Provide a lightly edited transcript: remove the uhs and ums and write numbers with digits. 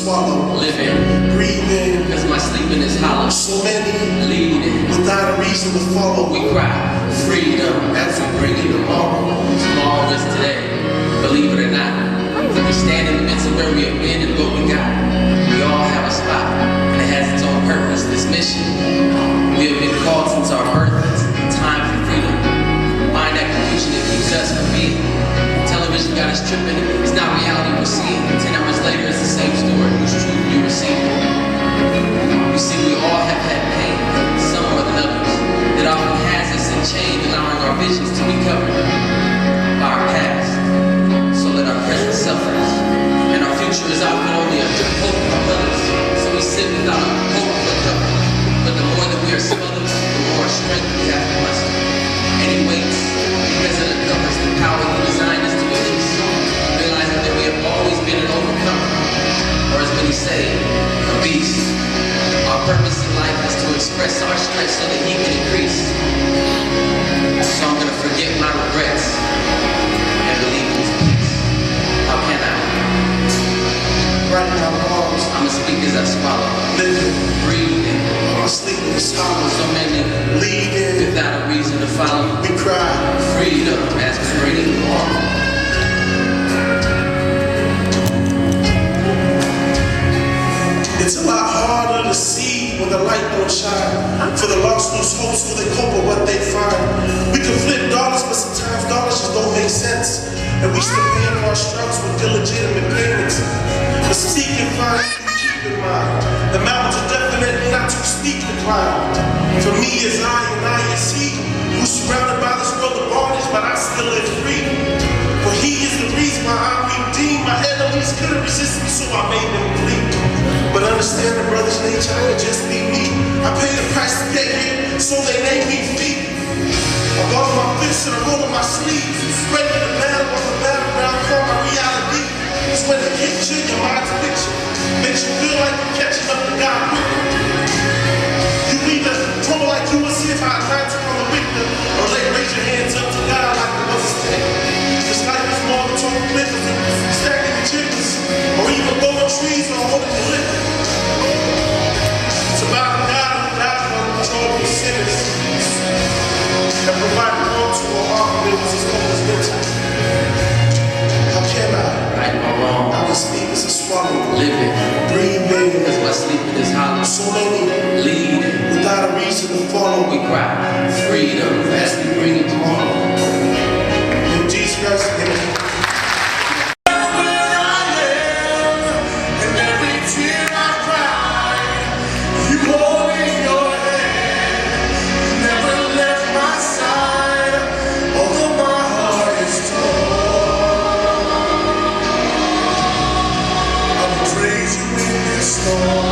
swallow, living, breathing, cause my sleeping is hollow. so many Leading, without a reason to follow. we cry, freedom, As we bring in tomorrow, tomorrow is today, believe it or not. We stand in the midst of where we have been and what we got. We all have a spot, and it has its own purpose, this mission. We have been called since our birth, it's time for freedom. Find that confusion that keeps us from being. Television got us tripping, it's not reality we're seeing. 10 hours later, it's the same story, whose truth you receive. You see, we all have had pain, some more than others. It often has us in chains, allowing our visions to be covered by our past, so that our present suffers. And our future is often only a hope from others. So we sit without a hope for cover. But the more that we are smothered, the more strength we have to muster. And it waits, because it uncovers the power He designed us to release. Realizing that we have always been an overcomer, or as many say, a beast. Our purpose in life is to express our strength so that He can increase. So I'm gonna forget my regrets and believe in His peace. How can I? right in our lungs, I'ma speak as I swallow, living, breathing. our sleeping is hollow, So many leading, without a reason to follow. we cry, Freedom as we bring it along. It's a lot harder to see when the light don't shine. For the lost lose hope, so they cope with what they find. We can flip dollars, but sometimes dollars just don't make sense. And we still pay for our struggles with illegitimate payments. But seek and find, keep in mind. The mountains are definitely not too steep to climb. For me is I and I is He, who's surrounded by this world of bondage, but I still live free. For He is the reason why I'm redeemed. My enemies couldn't resist me, so I made them flee. But understand the brother's nature, I could just be me. I paid the price to get here, so they named me feet. I bought my fists and I rolled up my sleeves. Ready for the battle on the battleground for my reality. It's when the picture, your mind's picture, makes you feel like you're catching up to God quicker. You either crumble like you will see if I tried to from a victim, or raise your hands up to God like it was a stick. This life is more than total flippers and stacking the chickens, or even blowing trees or holding the liquor. It's about a God who died for the control of sinners and provided warmth to a heart that was His own as winter. How can I? Right or wrong, I will speak as a swallow, living, breathing, cause my sleeping is hollow. so many Leading, without a reason to follow. we cry, freedom as we bring it tomorrow. In Jesus Christ's name. Storm.